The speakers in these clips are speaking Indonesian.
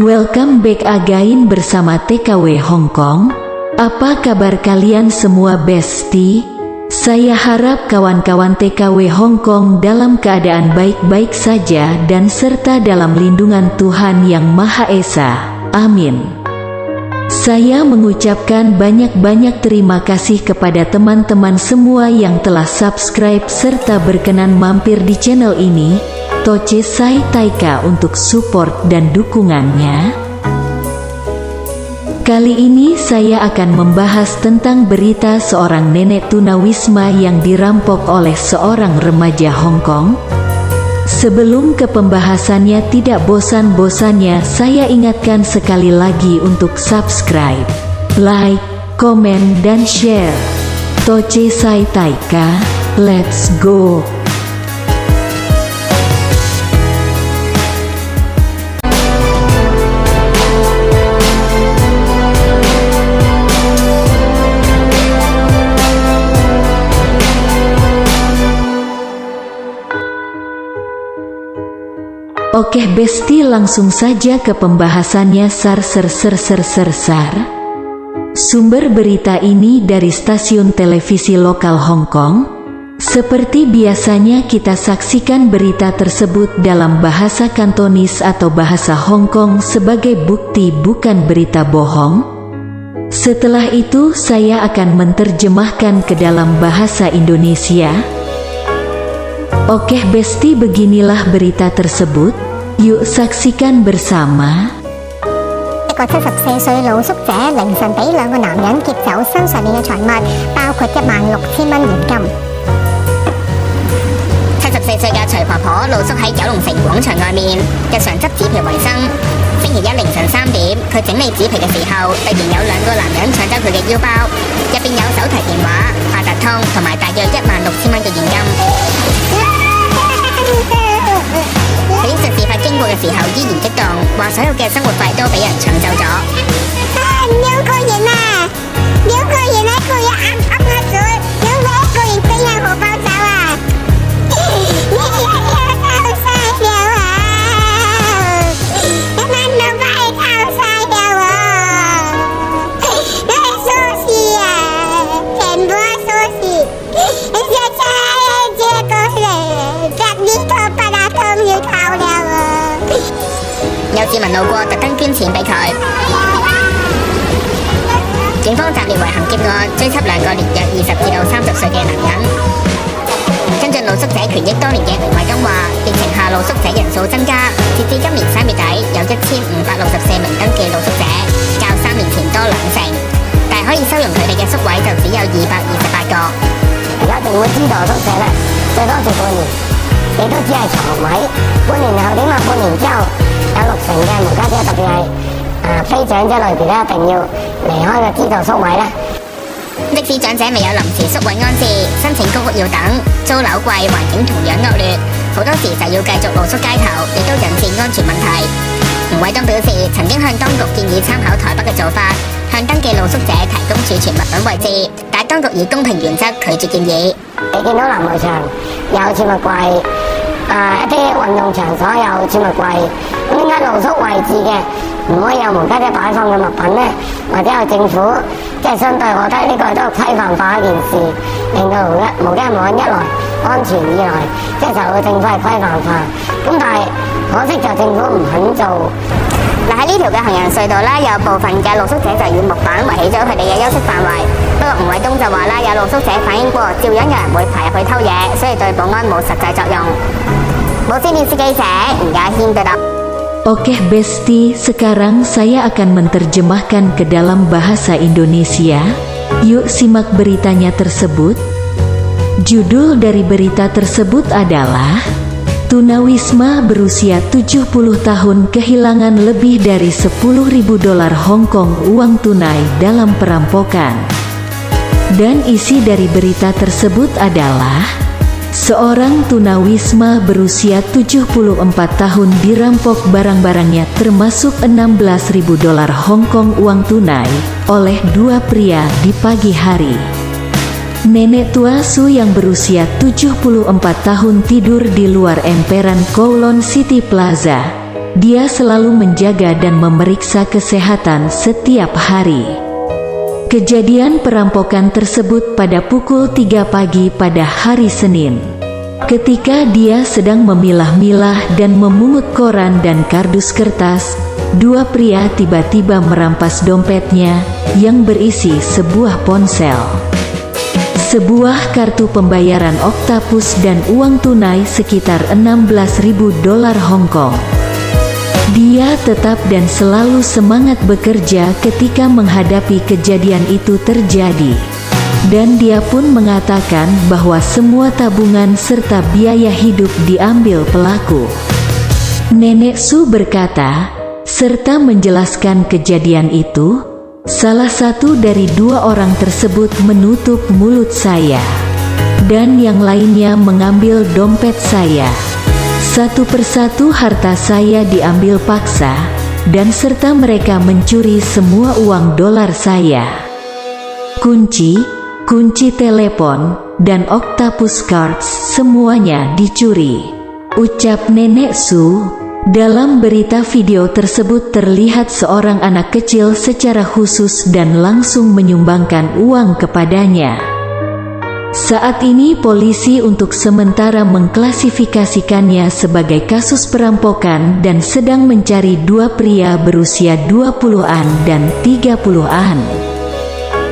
Welcome back again bersama TKW Hong Kong. Apa kabar kalian semua bestie? Saya harap kawan-kawan TKW Hong Kong dalam keadaan baik-baik saja dan serta dalam lindungan Tuhan Yang Maha Esa. Amin. Saya mengucapkan banyak-banyak terima kasih kepada teman-teman semua yang telah subscribe serta berkenan mampir di channel ini, Toche Sai Taika, untuk support dan dukungannya. Kali ini saya akan membahas tentang berita seorang nenek tunawisma yang dirampok oleh seorang remaja Hong Kong. Sebelum ke pembahasannya, tidak bosan-bosannya saya ingatkan sekali lagi untuk subscribe, like, komen, dan share. Toche Sai Taika, let's go! Oke besti, langsung saja ke pembahasannya. Sumber berita ini dari stasiun televisi lokal Hong Kong. Seperti biasanya kita saksikan berita tersebut dalam bahasa Kantonis atau bahasa Hong Kong sebagai bukti bukan berita bohong. Setelah itu saya akan menerjemahkan ke dalam bahasa Indonesia. Oke besti, beginilah berita tersebut. Yuk saksikan bersama. 一個74歲露宿者凌晨俾兩個男人劫走身上面嘅財物，包括16000蚊現金。74歲嘅徐婆婆露宿喺九龍城廣場外面，日常執紙皮為生。星期一凌晨3點，佢整理紙皮嘅時候，突然有兩個男人搶走佢嘅腰包，入邊有手提電話、八達通同埋大約16000蚊嘅現金。佢應實事發經過嘅時候依然激動，話所有嘅生活費都俾人搶走咗。兩個人啊，兩個人喺佢一噏噏下水，兩個一個人俾人荷包走啊！你又偷晒了啊！一萬六百偷晒了啊！那係鎖匙啊，全部係鎖匙，你只係借過嚟，隔呢個八達通要偷了啊！有市民路過，特登捐錢俾佢。警方集列圍行劫案，追緝兩個年約20至30歲嘅男人。跟進露宿者權益多年嘅吳慧金話，疫情下露宿者人數增加，截至今年3月底，有1564名登記露宿者，較3年前多20%，但可以收容佢哋嘅宿位就只有228個。而家政府資助宿舍咧，最多住半年，你都只係床位，半年後點啊？半年之後有60%嘅無家者，特別係非長者類別咧，一定要離開個資助宿位咧。即使長者未有臨時宿位安置，申請公屋要等，租樓貴，環境同樣惡劣，好多時就要繼續露宿街頭，亦都引致安全問題。吳偉東表示，曾經向當局建議參考台北嘅做法，向登記露宿者提供儲存物品位置，但當局以公平原則拒絕建議。你見到籃球場有儲物櫃，一啲運動場所有儲物櫃，咁點解露宿位置嘅唔可以有無家者擺放嘅物品呢？或者有政府即係相對，我覺得呢個都規範化一件事，令到無家無一來安全，二來即係受到政府係規範化。咁但係可惜就政府唔肯做。嗱，喺呢條嘅行人隧道啦，有部分嘅露宿者就以木板圍起咗佢哋嘅休息範圍。不過吳偉東就話啦，有露宿者反映過，照樣有人會爬入去偷嘢，所以對保安冇實際作用。無線電視記者吳雅軒報道。Oke besti, sekarang saya akan menerjemahkan ke dalam bahasa Indonesia. Yuk simak beritanya tersebut. Judul dari berita tersebut adalah Tunawisma berusia 70 tahun kehilangan lebih dari $10.000 Hong Kong uang tunai dalam perampokan. Dan isi dari berita tersebut adalah seorang tunawisma berusia 74 tahun dirampok barang-barangnya termasuk $16.000 Hong Kong uang tunai oleh dua pria di pagi hari. Nenek tua Su yang berusia 74 tahun tidur di luar emperan Kowloon City Plaza, dia selalu menjaga dan memeriksa kesehatan setiap hari. Kejadian perampokan tersebut pada pukul 3 pagi pada hari Senin. Ketika dia sedang memilah-milah dan memungut koran dan kardus kertas, dua pria tiba-tiba merampas dompetnya yang berisi sebuah ponsel, sebuah kartu pembayaran Octopus dan uang tunai sekitar 16.000 dolar Hong Kong. Dia tetap dan selalu semangat bekerja ketika menghadapi kejadian itu terjadi. Dan dia pun mengatakan bahwa semua tabungan serta biaya hidup diambil pelaku. Nenek Su berkata, serta menjelaskan kejadian itu, salah satu dari dua orang tersebut menutup mulut saya, dan yang lainnya mengambil dompet saya. Satu persatu harta saya diambil paksa, dan serta mereka mencuri semua uang dolar saya. Kunci telepon, dan Octopus Cards semuanya dicuri, ucap Nenek Su. Dalam berita video tersebut terlihat seorang anak kecil secara khusus dan langsung menyumbangkan uang kepadanya. Saat ini polisi untuk sementara mengklasifikasikannya sebagai kasus perampokan dan sedang mencari dua pria berusia 20-an dan 30-an.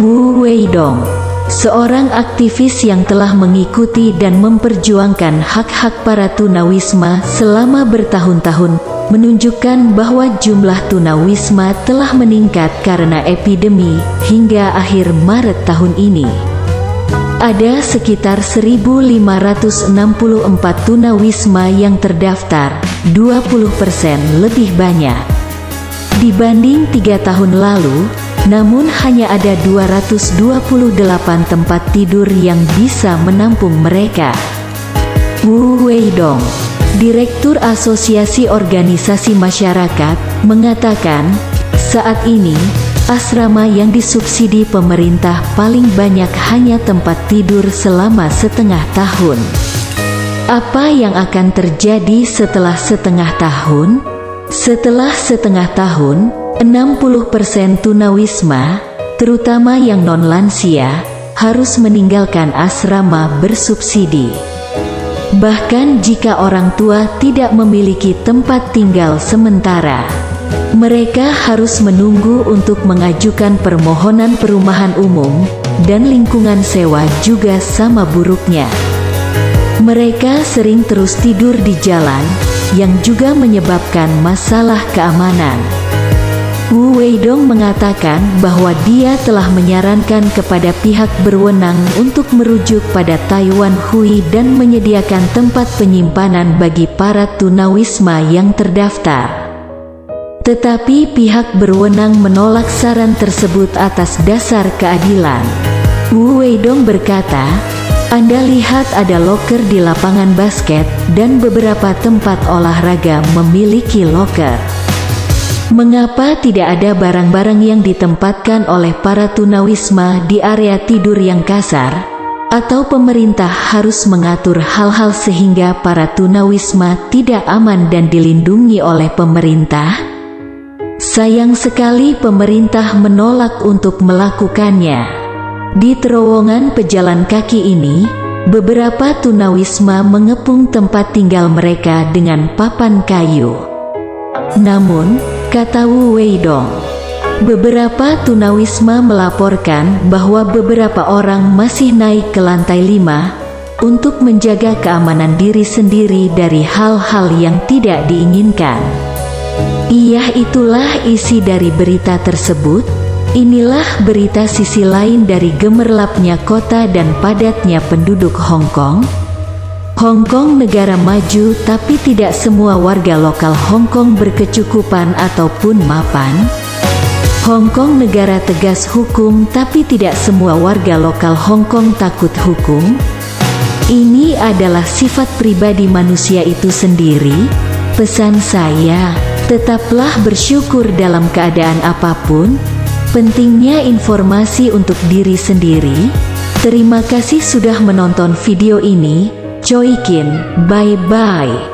Wu Weidong, seorang aktivis yang telah mengikuti dan memperjuangkan hak-hak para tunawisma selama bertahun-tahun, menunjukkan bahwa jumlah tunawisma telah meningkat karena epidemi hingga akhir Maret tahun ini. Ada sekitar 1.564 tunawisma yang terdaftar, 20% lebih banyak dibanding 3 tahun lalu. Namun hanya ada 228 tempat tidur yang bisa menampung mereka. Wu Weidong, Direktur Asosiasi Organisasi Masyarakat, mengatakan, saat ini, asrama yang disubsidi pemerintah paling banyak hanya tempat tidur selama setengah tahun. Apa yang akan terjadi setelah setengah tahun? Setelah setengah tahun, 60% tunawisma, terutama yang non-lansia, harus meninggalkan asrama bersubsidi. Bahkan jika orang tua tidak memiliki tempat tinggal sementara, mereka harus menunggu untuk mengajukan permohonan perumahan umum, dan lingkungan sewa juga sama buruknya. Mereka sering terus tidur di jalan, yang juga menyebabkan masalah keamanan. Wu Weidong mengatakan bahwa dia telah menyarankan kepada pihak berwenang untuk merujuk pada Taiwan Hui dan menyediakan tempat penyimpanan bagi para tunawisma yang terdaftar. Tetapi pihak berwenang menolak saran tersebut atas dasar keadilan. Wu Weidong berkata, Anda lihat ada loker di lapangan basket dan beberapa tempat olahraga memiliki loker. Mengapa tidak ada barang-barang yang ditempatkan oleh para tunawisma di area tidur yang kasar? Atau pemerintah harus mengatur hal-hal sehingga para tunawisma tidak aman dan dilindungi oleh pemerintah? Sayang sekali pemerintah menolak untuk melakukannya. Di terowongan pejalan kaki ini, beberapa tunawisma mengepung tempat tinggal mereka dengan papan kayu. Namun, kata Wu Weidong, beberapa tunawisma melaporkan bahwa beberapa orang masih naik ke lantai 5 untuk menjaga keamanan diri sendiri dari hal-hal yang tidak diinginkan. Iya, itulah isi dari berita tersebut. Inilah berita sisi lain dari gemerlapnya kota dan padatnya penduduk Hong Kong. Hong Kong negara maju, tapi tidak semua warga lokal Hong Kong berkecukupan ataupun mapan. Hong Kong negara tegas hukum, tapi tidak semua warga lokal Hong Kong takut hukum. Ini adalah sifat pribadi manusia itu sendiri. Pesan saya, tetaplah bersyukur dalam keadaan apapun. Pentingnya informasi untuk diri sendiri. Terima kasih sudah menonton video ini. Choi Kin, bye-bye.